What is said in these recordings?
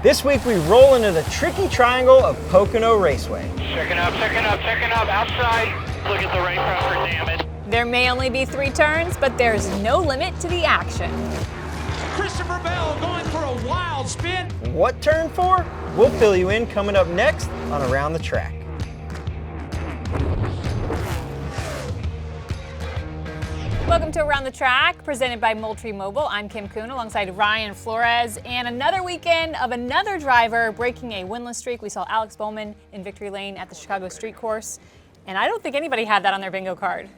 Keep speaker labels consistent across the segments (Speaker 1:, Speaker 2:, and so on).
Speaker 1: This week we roll into the tricky triangle of Pocono Raceway.
Speaker 2: Checking up, outside. Look at the right front for damage.
Speaker 3: There may only be 3 turns, but there's no limit to the action.
Speaker 4: Christopher Bell going for a wild spin.
Speaker 1: What turn for? We'll fill you in coming up next on Around the Track.
Speaker 3: Welcome to Around the Track, presented by Moultrie Mobile. I'm Kim Coon alongside Ryan Flores, and another weekend of another driver breaking a winless streak. We saw Alex Bowman in victory lane at the Chicago Street Course, and I don't think anybody had that on their bingo card.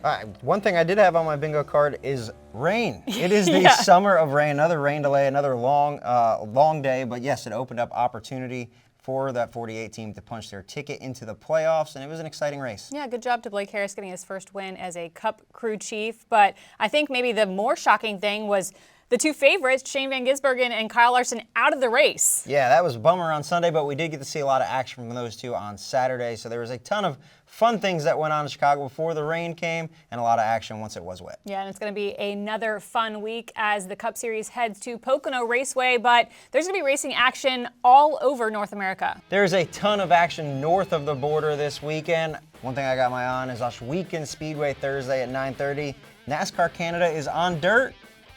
Speaker 1: One thing I did have on my bingo card is rain. It is the summer of rain, another rain delay, another long day, but yes, it opened up opportunity for that 48 team to punch their ticket into the playoffs, and it was an exciting race.
Speaker 3: Yeah, good job to Blake Harris getting his first win as a Cup crew chief, but I think maybe the more shocking thing was the 2 favorites, Shane Van Gisbergen and Kyle Larson, out of the race.
Speaker 1: Yeah, that was a bummer on Sunday, but we did get to see a lot of action from those 2 on Saturday, so there was a ton of fun things that went on in Chicago before the rain came, and a lot of action once it was wet.
Speaker 3: Yeah, and it's going to be another fun week as the Cup Series heads to Pocono Raceway, but there's going to be racing action all over North America.
Speaker 1: There's a ton of action north of the border this weekend. One thing I got my eye on is Weekend Speedway Thursday at 9:30. NASCAR Canada is on dirt.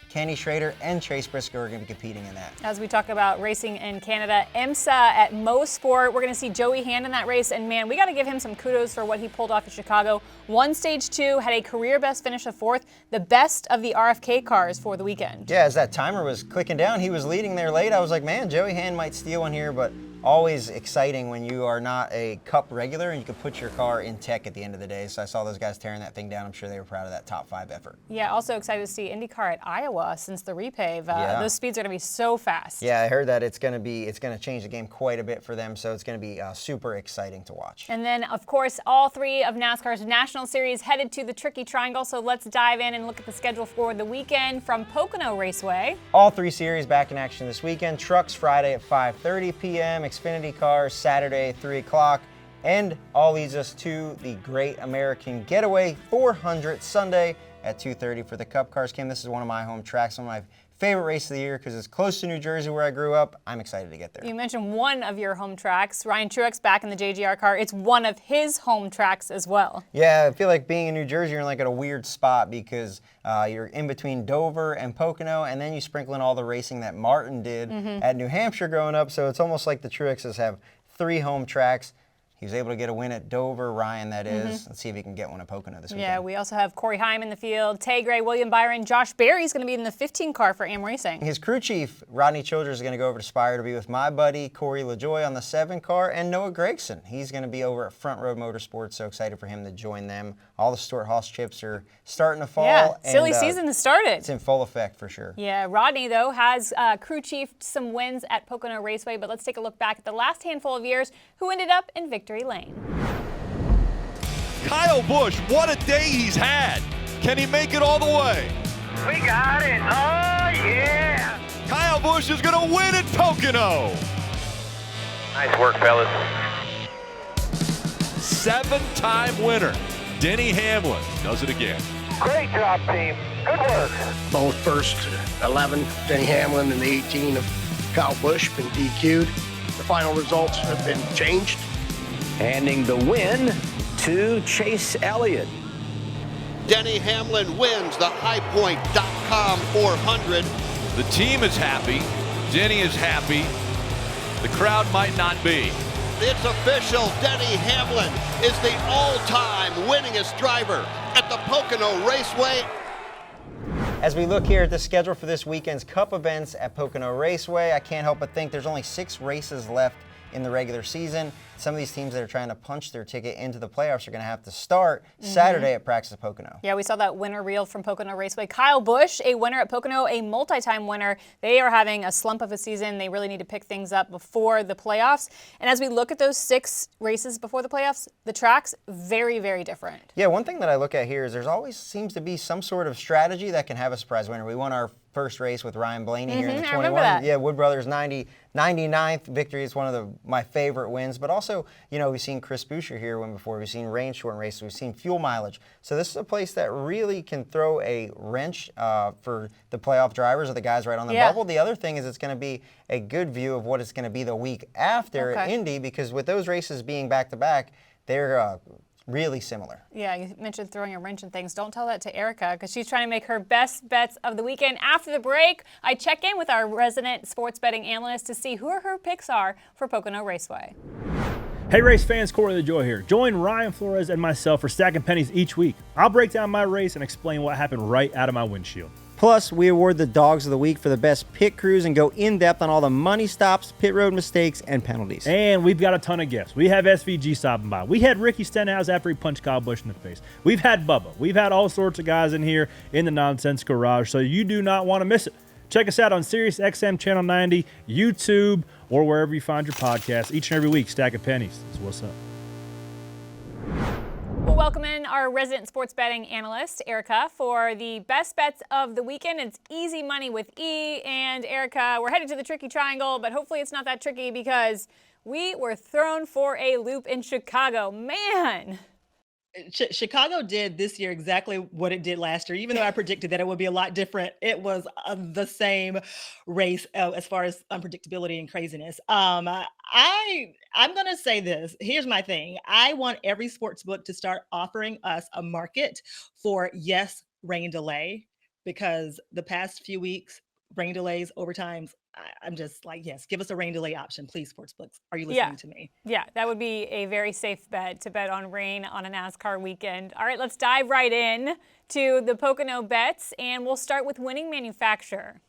Speaker 1: Kenny Schrader and Chase Briscoe are going to be competing in that.
Speaker 3: As we talk about racing in Canada, IMSA at Mo Sport, we're going to see Joey Hand in that race, and man, we got to give him some kudos for what he pulled off at Chicago. Won Stage 2, had a career best finish of 4th, the best of the RFK cars for the weekend.
Speaker 1: Yeah, as that timer was clicking down, he was leading there late. I was like, man, Joey Hand might steal one here, but always exciting when you are not a Cup regular and you can put your car in tech at the end of the day. So I saw those guys tearing that thing down. I'm sure they were proud of that top 5 effort.
Speaker 3: Yeah, also excited to see IndyCar at Iowa since the repave. Those speeds are going to be so fast.
Speaker 1: Yeah, I heard that it's going to change the game quite a bit for them. So it's going to be super exciting to watch.
Speaker 3: And then, of course, all 3 of NASCAR's National Series headed to the Tricky Triangle. So let's dive in and look at the schedule for the weekend from Pocono Raceway.
Speaker 1: All 3 series back in action this weekend. Trucks Friday at 5:30 p.m. Xfinity Cars Saturday 3 o'clock. And all leads us to the Great American Getaway 400 Sunday at 2:30 for the Cup Cars. Kim, this is one of my home tracks, one of my favorite race of the year because it's close to New Jersey where I grew up. I'm excited to get there.
Speaker 3: You mentioned one of your home tracks. Ryan Truex back in the JGR car. It's one of his home tracks as well.
Speaker 1: Yeah, I feel like being in New Jersey, you're like at a weird spot because you're in between Dover and Pocono, and then you sprinkle in all the racing that Martin did at New Hampshire growing up. So it's almost like the Truexes have 3 home tracks. He was able to get a win at Dover, Ryan, that is. Let's see if he can get one at Pocono this weekend.
Speaker 3: Yeah, we also have Corey Heim in the field, Tay Gray, William Byron, Josh Berry's going to be in the 15 car for AM Racing.
Speaker 1: His crew chief, Rodney Childers, is going to go over to Spire to be with my buddy, Corey LaJoy, on the 7 car, and Noah Gregson. He's going to be over at Front Road Motorsports, so excited for him to join them. All the Stewart-Haas chips are starting to fall.
Speaker 3: Yeah, silly season has started.
Speaker 1: It's in full effect for sure.
Speaker 3: Yeah, Rodney, though, has crew chief some wins at Pocono Raceway, but let's take a look back at the last handful of years who ended up in victory lane.
Speaker 5: Kyle Busch, what a day he's had. Can he make it all the way?
Speaker 2: We got it. Oh, yeah.
Speaker 5: Kyle Busch is going to win at Pocono.
Speaker 2: Nice work, fellas.
Speaker 5: 7-time winner, Denny Hamlin, does it again.
Speaker 2: Great job, team. Good work.
Speaker 6: Both first 11, Denny Hamlin, and the 18 of Kyle Busch been DQ'd. The final results have been changed.
Speaker 7: Handing the win to Chase Elliott.
Speaker 8: Denny Hamlin wins the highpoint.com 400.
Speaker 5: The team is happy. Denny is happy. The crowd might not be.
Speaker 8: It's official. Denny Hamlin is the all-time winningest driver at the Pocono Raceway.
Speaker 1: As we look here at the schedule for this weekend's Cup events at Pocono Raceway, I can't help but think there's only 6 races left in the regular season. Some of these teams that are trying to punch their ticket into the playoffs are going to have to start Saturday at Practice at Pocono.
Speaker 3: Yeah, we saw that winner reel from Pocono Raceway. Kyle Busch, a winner at Pocono, a multi-time winner. They are having a slump of a season. They really need to pick things up before the playoffs. And as we look at those 6 races before the playoffs, the track's very, very different.
Speaker 1: Yeah, one thing that I look at here is there's always seems to be some sort of strategy that can have a surprise winner. We won our first race with Ryan Blaney here in the 21.
Speaker 3: I remember that.
Speaker 1: Yeah, Wood Brothers 99th victory is one of my favorite wins, but also also, we've seen Chris Buescher here win before. We've seen rain shortened races. We've seen fuel mileage. So this is a place that really can throw a wrench for the playoff drivers or the guys right on the bubble. The other thing is it's going to be a good view of what it's going to be the week after at Indy, because with those races being back-to-back, they're really similar.
Speaker 3: Yeah, you mentioned throwing a wrench and things. Don't tell that to Erica, because she's trying to make her best bets of the weekend. After the break, I check in with our resident sports betting analyst to see who her picks are for Pocono Raceway.
Speaker 9: Hey race fans, Corey LaJoy here. Join Ryan Flores and myself for Stacking Pennies each week. I'll break down my race and explain what happened right out of my windshield.
Speaker 1: Plus, we award the Dogs of the Week for the best pit crews and go in-depth on all the money stops, pit road mistakes, and penalties.
Speaker 9: And we've got a ton of guests. We have SVG stopping by. We had Ricky Stenhouse after he punched Kyle Busch in the face. We've had Bubba. We've had all sorts of guys in here in the Nonsense Garage, so you do not want to miss it. Check us out on Sirius XM Channel 90, YouTube, or wherever you find your podcasts. Each and every week, Stacking Pennies. That's what's up.
Speaker 3: We'll welcome in our resident sports betting analyst, Erica, for the best bets of the weekend. It's easy money with E. And Erica, we're headed to the tricky triangle, but hopefully it's not that tricky because we were thrown for a loop in Chicago. Man.
Speaker 10: Chicago did this year exactly what it did last year. Even though I predicted that it would be a lot different, it was the same race as far as unpredictability and craziness. I'm going to say this. Here's my thing. I want every sports book to start offering us a market for rain delay, because the past few weeks, rain delays, overtimes, I'm just like, yes, give us a rain delay option, please, sportsbooks. Are you listening to me?
Speaker 3: Yeah, that would be a very safe bet to bet on rain on a NASCAR weekend. All right, let's dive right in to the Pocono bets, and we'll start with winning manufacturer.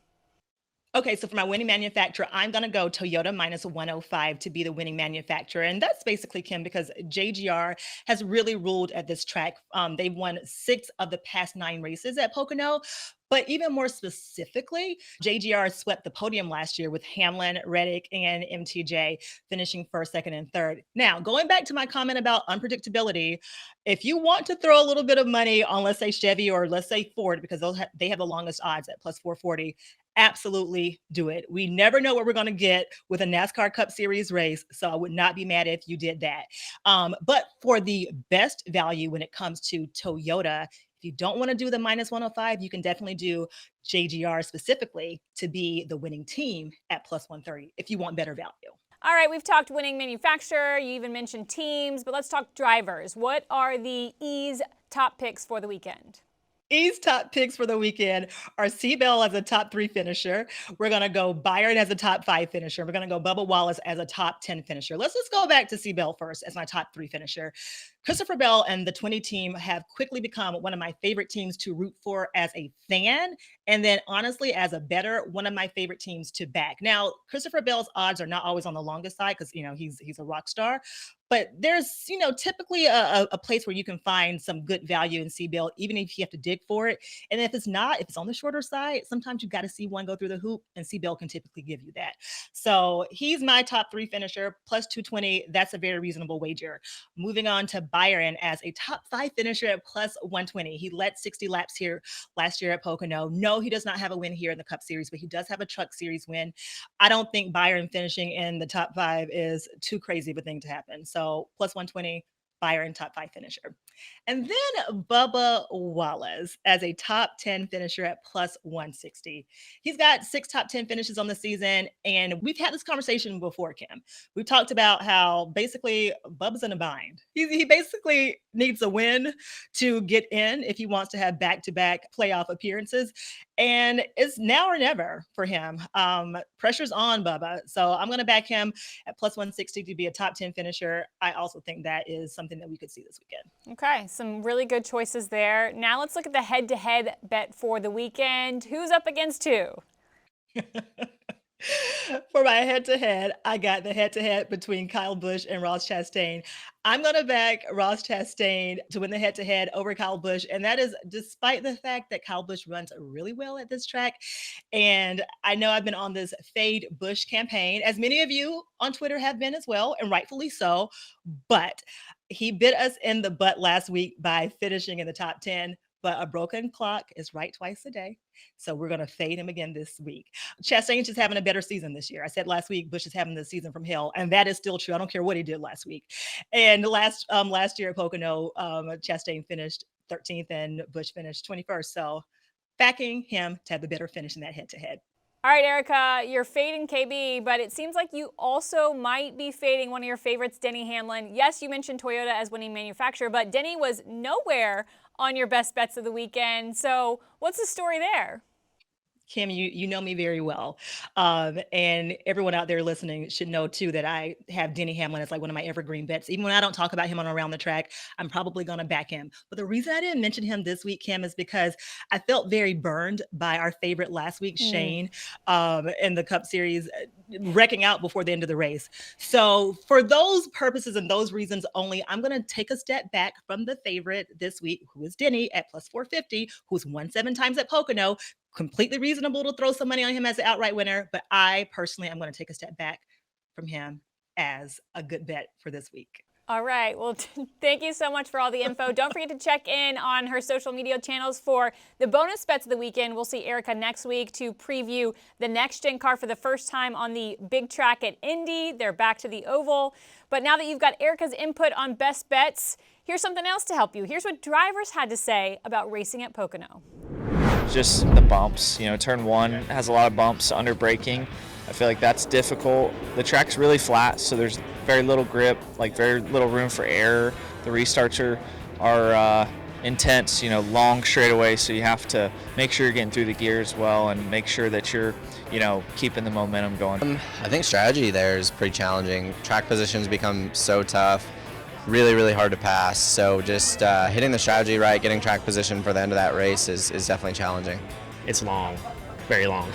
Speaker 10: Okay, so for my winning manufacturer, I'm going to go Toyota minus 105 to be the winning manufacturer. And that's basically, Kim, because JGR has really ruled at this track. They've won 6 of the past 9 races at Pocono. But even more specifically, JGR swept the podium last year with Hamlin, Reddick, and MTJ finishing first, second, and third. Now, going back to my comment about unpredictability, if you want to throw a little bit of money on, let's say, Chevy or let's say Ford, because they have the longest odds at plus 440, absolutely do it. We never know what we're going to get with a NASCAR Cup Series race, so I would not be mad if you did that. But for the best value when it comes to Toyota, if you don't want to do the minus 105, you can definitely do JGR specifically to be the winning team at plus 130 if you want better value.
Speaker 3: All right, we've talked winning manufacturer. You even mentioned teams, but let's talk drivers. What are the E's top picks for the weekend?
Speaker 10: E's top picks for the weekend are Seabell as a top 3 finisher. We're going to go Byron as a top 5 finisher. We're going to go Bubba Wallace as a top 10 finisher. Let's just go back to Seabell first as my top 3 finisher. Christopher Bell and the 20 team have quickly become one of my favorite teams to root for as a fan. And then honestly, as a bettor, one of my favorite teams to back. Now, Christopher Bell's odds are not always on the longest side because, he's a rock star. But there's, typically a place where you can find some good value in Seabell, even if you have to dig for it. And if it's on the shorter side, sometimes you've got to see one go through the hoop, and Seabell can typically give you that. So he's my top 3 finisher, plus 220. That's a very reasonable wager. Moving on to Byron as a top 5 finisher at plus 120. He led 60 laps here last year at Pocono. No, he does not have a win here in the Cup Series, but he does have a Truck Series win. I don't think Byron finishing in the top 5 is too crazy of a thing to happen. So plus 120, Byron top 5 finisher. And then Bubba Wallace as a top 10 finisher at plus 160. He's got 6 top 10 finishes on the season. And we've had this conversation before, Kim. We've talked about how basically Bubba's in a bind. He basically needs a win to get in if he wants to have back-to-back playoff appearances. And it's now or never for him. Pressure's on Bubba. So I'm going to back him at plus 160 to be a top 10 finisher. I also think that is something that we could see this weekend.
Speaker 3: Okay, some really good choices there. Now let's look at the head-to-head bet for the weekend. Who's up against who?
Speaker 10: For my head-to-head, I got the head-to-head between Kyle Busch and Ross Chastain. I'm going to back Ross Chastain to win the head-to-head over Kyle Busch, and that is despite the fact that Kyle Busch runs really well at this track. And I know I've been on this Fade Busch campaign, as many of you on Twitter have been as well, and rightfully so, but he bit us in the butt last week by finishing in the top 10. But a broken clock is right twice a day. So we're going to fade him again this week. Chastain is having a better season this year. I said last week, Busch is having the season from hell, and that is still true. I don't care what he did last week. And last year at Pocono, Chastain finished 13th and Busch finished 21st. So backing him to have the better finish in that head-to-head.
Speaker 3: All right, Erica, you're fading KB, but it seems like you also might be fading one of your favorites, Denny Hamlin. Yes, you mentioned Toyota as winning manufacturer, but Denny was nowhere on your best bets of the weekend. So what's the story there?
Speaker 10: Kim, you know me very well. And everyone out there listening should know too that I have Denny Hamlin as like one of my evergreen bets. Even when I don't talk about him on Around the Track, I'm probably going to back him. But the reason I didn't mention him this week, Kim, is because I felt very burned by our favorite last week, Shane, in the Cup Series, wrecking out before the end of the race. So for those purposes and those reasons only, I'm going to take a step back from the favorite this week, who is Denny at plus 450, who's won 7 times at Pocono. Completely reasonable to throw some money on him as an outright winner, but I personally am going to take a step back from him as a good bet for this week.
Speaker 3: All right. Well, thank you so much for all the info. Don't forget to check in on her social media channels for the bonus bets of the weekend. We'll see Erica next week to preview the next-gen car for the first time on the big track at Indy. They're back to the oval. But now that you've got Erica's input on best bets, here's something else to help you. Here's what drivers had to say about racing at Pocono.
Speaker 11: Just the bumps. Turn 1 has a lot of bumps, under braking. I feel like that's difficult. The track's really flat, so there's very little grip, like very little room for error. The restarts are intense, long straightaways, so you have to make sure you're getting through the gears well and make sure that you're, keeping the momentum going.
Speaker 12: I think strategy there is pretty challenging. Track positions become so tough. Really, really hard to pass. So just hitting the strategy right, getting track position for the end of that race is definitely challenging.
Speaker 13: It's long, very long.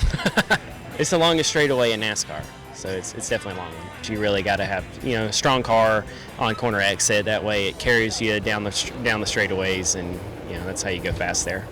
Speaker 13: It's the longest straightaway in NASCAR, so it's definitely long. You really got to have a strong car on corner exit. That way it carries you down the straightaways, and that's how you go fast there.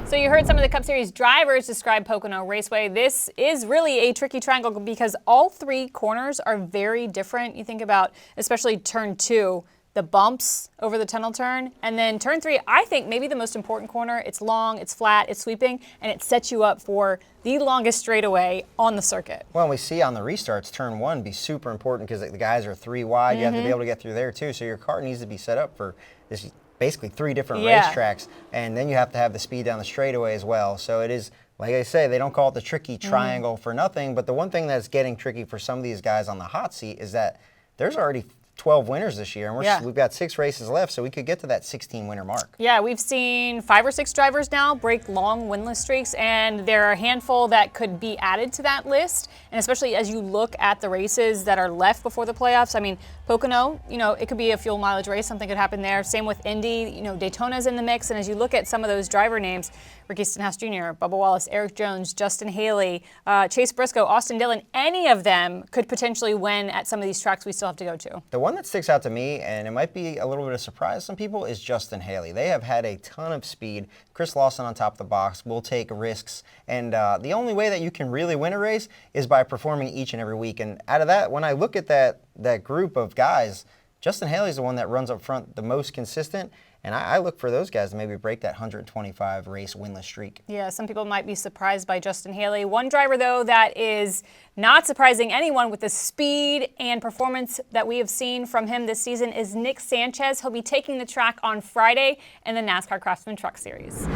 Speaker 3: So you heard some of the Cup Series drivers describe Pocono Raceway. This is really a tricky triangle because all 3 corners are very different. You think about especially turn 2. The bumps over the tunnel turn, and then turn 3, I think maybe the most important corner. It's long, it's flat, it's sweeping, and it sets you up for the longest straightaway on the circuit.
Speaker 1: Well, we see on the restarts, turn 1 be super important because the guys are 3 wide. You have to be able to get through there too. So your car needs to be set up for this basically 3 different racetracks, and then you have to have the speed down the straightaway as well. So it is, like I say, they don't call it the tricky triangle for nothing, but the one thing that's getting tricky for some of these guys on the hot seat is that there's already 12 winners this year, and we've got 6 races left, so we could get to that 16 winner mark.
Speaker 3: Yeah, we've seen 5 or 6 drivers now break long winless streaks, and there are a handful that could be added to that list. And especially as you look at the races that are left before the playoffs, I mean, Pocono, it could be a fuel mileage race, something could happen there. Same with Indy, Daytona's in the mix, and as you look at some of those driver names, Ricky Stenhouse Jr., Bubba Wallace, Eric Jones, Justin Haley, Chase Briscoe, Austin Dillon, any of them could potentially win at some of these tracks we still have to go to.
Speaker 1: The one that sticks out to me, and it might be a little bit of surprise to some people, is Justin Haley. They have had a ton of speed. Chris Lawson on top of the box will take risks, and the only way that you can really win a race is by performing each and every week. And out of that, when I look at that group of guys, Justin Haley's the one that runs up front the most consistent. And I look for those guys to maybe break that 125 race winless streak.
Speaker 3: Yeah, some people might be surprised by Justin Haley. One driver, though, that is not surprising anyone with the speed and performance that we have seen from him this season is Nick Sanchez. He'll be taking the track on Friday in the NASCAR Craftsman Truck Series.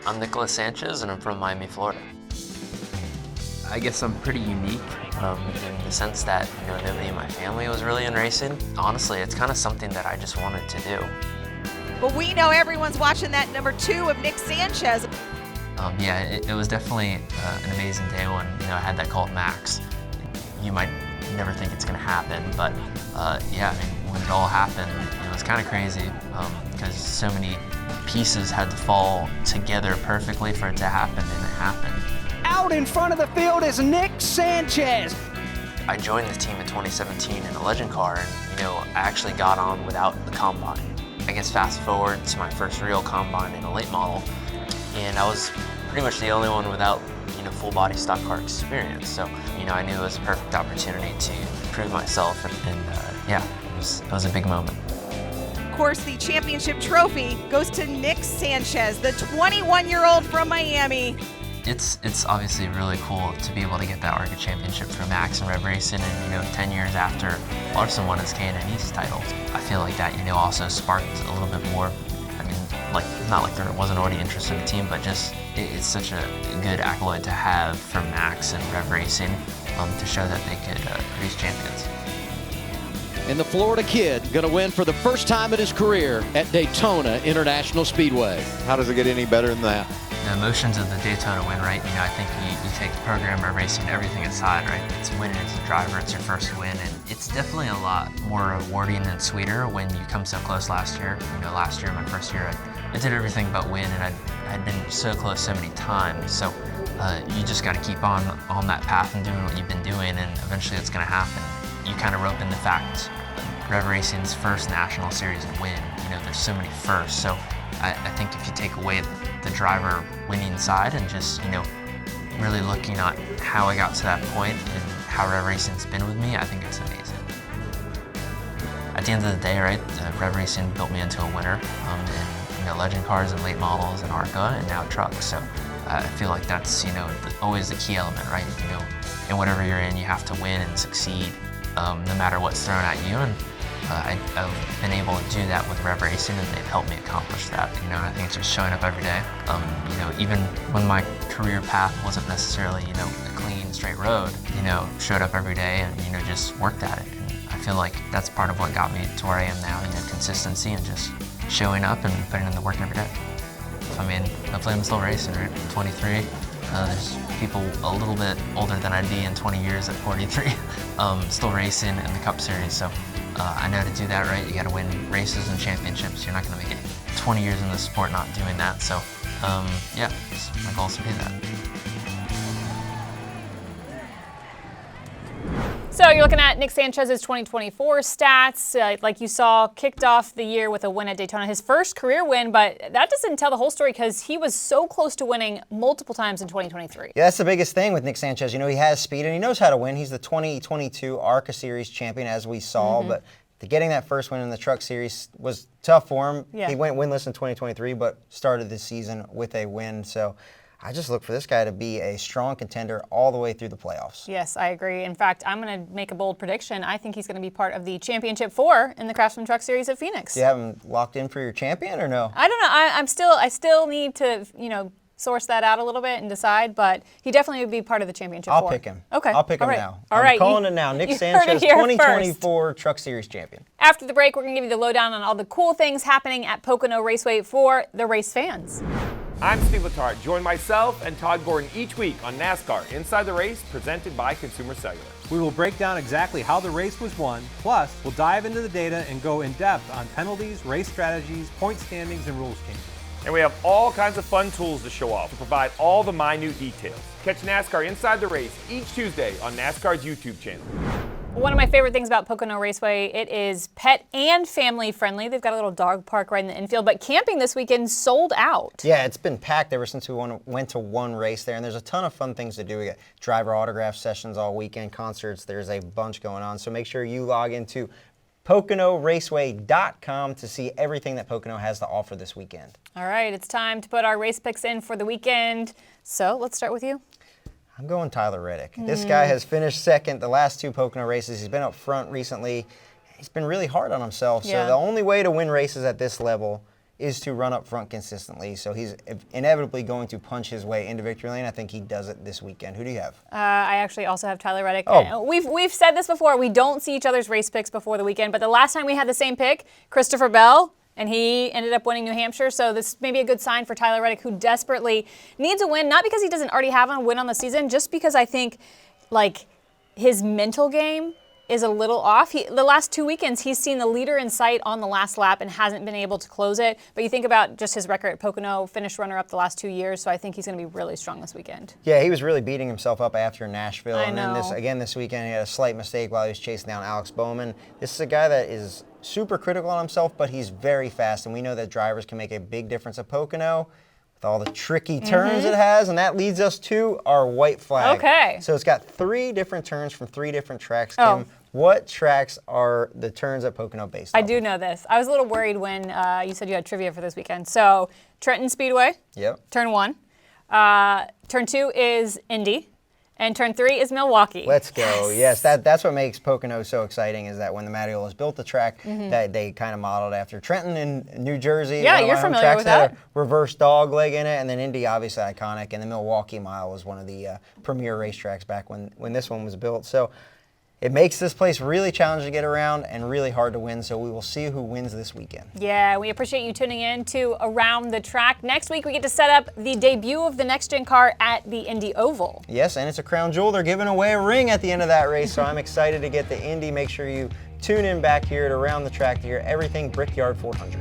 Speaker 14: I'm Nicholas Sanchez, and I'm from Miami, Florida. I guess I'm pretty unique in the sense that nobody in my family was really in racing. Honestly, it's kind of something that I just wanted to do.
Speaker 15: Well, we know everyone's watching that number 2 of Nick Sanchez.
Speaker 14: Yeah, it was definitely an amazing day when I had that call at Max. You might never think it's going to happen, but yeah, I mean, when it all happened, it was kind of crazy because so many pieces had to fall together perfectly for it to happen, and it happened.
Speaker 16: Out in front of the field is Nick Sanchez.
Speaker 14: I joined the team in 2017 in a legend car, and I actually got on without the combine. I guess fast forward to my first real combine in a late model, and I was pretty much the only one without full body stock car experience. So I knew it was a perfect opportunity to prove myself, and yeah, it was a big moment.
Speaker 15: course, the championship trophy goes to Nick Sanchez, the 21-year-old from Miami.
Speaker 14: It's obviously really cool to be able to get that ARCA championship for Max and Rev Racing, and 10 years after Larson won his Canada and East titles. I feel like that also sparked a little bit more. I mean, not like there wasn't already interest in the team, but just it's such a good accolade to have for Max and Rev Racing to show that they could produce champions.
Speaker 17: And the Florida kid going to win for the first time in his career at Daytona International Speedway.
Speaker 18: How does it get any better than that?
Speaker 14: The emotions of the Daytona win, right? I think you take the program, Rev Racing, everything aside, right? It's winning as a driver, it's your first win, and it's definitely a lot more rewarding and sweeter when you come so close last year. Last year, my first year, I did everything but win, and I'd been so close so many times. So you just got to keep on that path and doing what you've been doing, and eventually it's going to happen. You kind of rope in the fact Rev Racing's first national series win. There's so many firsts. So I think if you take away the driver winning side and just, really looking at how I got to that point and how Rev Racing's been with me, I think it's amazing. At the end of the day, right, Rev Racing built me into a winner in, legend cars and late models and ARCA and now trucks. So I feel like that's, always the key element, right? In whatever you're in, you have to win and succeed no matter what's thrown at you. And I've been able to do that with Rev Racing, and they've helped me accomplish that. I think it's just showing up every day. Even when my career path wasn't necessarily, a clean, straight road, showed up every day and, just worked at it. And I feel like that's part of what got me to where I am now, consistency and just showing up and putting in the work every day. So, hopefully I'm still racing, right? I'm 23. There's people a little bit older than I'd be in 20 years at 43, still racing in the Cup Series. So I know to do that right, you got to win races and championships. You're not going to make it 20 years in the sport not doing that. So yeah, my goal is to do that.
Speaker 3: So you're looking at Nick Sanchez's 2024 stats. Like you saw, kicked off the year with a win at Daytona, his first career win, but that doesn't tell the whole story because he was so close to winning multiple times in 2023.
Speaker 1: Yeah, that's the biggest thing with Nick Sanchez. He has speed and he knows how to win. He's the 2022 ARCA Series champion, as we saw, but getting that first win in the Truck Series was tough for him.
Speaker 3: Yeah.
Speaker 1: He went winless in 2023, but started this season with a win. So I just look for this guy to be a strong contender all the way through the playoffs.
Speaker 3: Yes, I agree. In fact, I'm going to make a bold prediction. I think he's going to be part of the Championship 4 in the Craftsman Truck Series at Phoenix.
Speaker 1: Do you have him locked in for your champion or no?
Speaker 3: I don't know. I still need to, source that out a little bit and decide, but he definitely would be part of the Championship 4.
Speaker 1: I'll pick him.
Speaker 3: Okay.
Speaker 1: I'll pick him
Speaker 3: right.
Speaker 1: now.
Speaker 3: All right.
Speaker 1: I'm calling it now. Nick Sanchez, 2024 Truck Series champion.
Speaker 3: After the break, we're going to give you the lowdown on all the cool things happening at Pocono Raceway for the race fans.
Speaker 19: I'm Steve Letarte. Join myself and Todd Gordon each week on NASCAR Inside the Race, presented by Consumer Cellular.
Speaker 20: We will break down exactly how the race was won, plus we'll dive into the data and go in depth on penalties, race strategies, point standings, and rules changes.
Speaker 19: And we have all kinds of fun tools to show off to provide all the minute details. Catch NASCAR Inside the Race each Tuesday on NASCAR's YouTube channel.
Speaker 3: One of my favorite things about Pocono Raceway, it is pet and family friendly. They've got a little dog park right in the infield, but camping this weekend sold out.
Speaker 1: Yeah, it's been packed ever since we went to one race there, and there's a ton of fun things to do. We got driver autograph sessions all weekend, concerts, there's a bunch going on, so make sure you log into PoconoRaceway.com to see everything that Pocono has to offer this weekend.
Speaker 3: All right, it's time to put our race picks in for the weekend. So let's start with you.
Speaker 1: I'm going Tyler Reddick. This guy has finished second the last two Pocono races. He's been up front recently. He's been really hard on himself.
Speaker 3: Yeah.
Speaker 1: So the only way to win races at this level is to run up front consistently. So he's inevitably going to punch his way into victory lane. I think he does it this weekend. Who do you have?
Speaker 3: I actually also have Tyler Reddick.
Speaker 1: Oh.
Speaker 3: We've said this before. We don't see each other's race picks before the weekend, but the last time we had the same pick, Christopher Bell, and he ended up winning New Hampshire. So this may be a good sign for Tyler Reddick, who desperately needs a win, not because he doesn't already have a win on the season, just because I think his mental game is a little off. The last 2 weekends, he's seen the leader in sight on the last lap and hasn't been able to close it. But you think about just his record at Pocono, finished runner-up the last 2 years, so I think he's going to be really strong this weekend.
Speaker 1: Yeah, he was really beating himself up after Nashville.
Speaker 3: I
Speaker 1: and then this weekend, he had a slight mistake while he was chasing down Alex Bowman. This is a guy that is super critical on himself, but he's very fast, and we know that drivers can make a big difference at Pocono. with all the tricky turns it has, and that leads us to our white flag.
Speaker 3: Okay.
Speaker 1: So it's got 3 different turns from 3 different tracks.
Speaker 3: Oh.
Speaker 1: Kim, what tracks are the turns at Pocono based
Speaker 3: I
Speaker 1: off
Speaker 3: do
Speaker 1: of?
Speaker 3: know this. I was a little worried when you said you had trivia for this weekend. So Trenton Speedway,
Speaker 1: Yep.
Speaker 3: turn 1. Turn 2 is Indy. And turn 3 is Milwaukee.
Speaker 1: Let's go. Yes, that's what makes Pocono so exciting, is that when the Mattiolas built the track, that they kind of modeled after Trenton in New Jersey.
Speaker 3: Yeah,
Speaker 1: one of
Speaker 3: you're
Speaker 1: my home
Speaker 3: familiar
Speaker 1: tracks
Speaker 3: with
Speaker 1: had
Speaker 3: that.
Speaker 1: a reverse dog leg in it, and then Indy, obviously iconic, and the Milwaukee Mile was one of the premier racetracks back when this one was built. So it makes this place really challenging to get around and really hard to win, so we will see who wins this weekend.
Speaker 3: Yeah, we appreciate you tuning in to Around the Track. Next week, we get to set up the debut of the next-gen car at the Indy Oval.
Speaker 1: Yes, and it's a crown jewel. They're giving away a ring at the end of that race, so I'm excited to get the Indy. Make sure you tune in back here at Around the Track to hear everything Brickyard 400.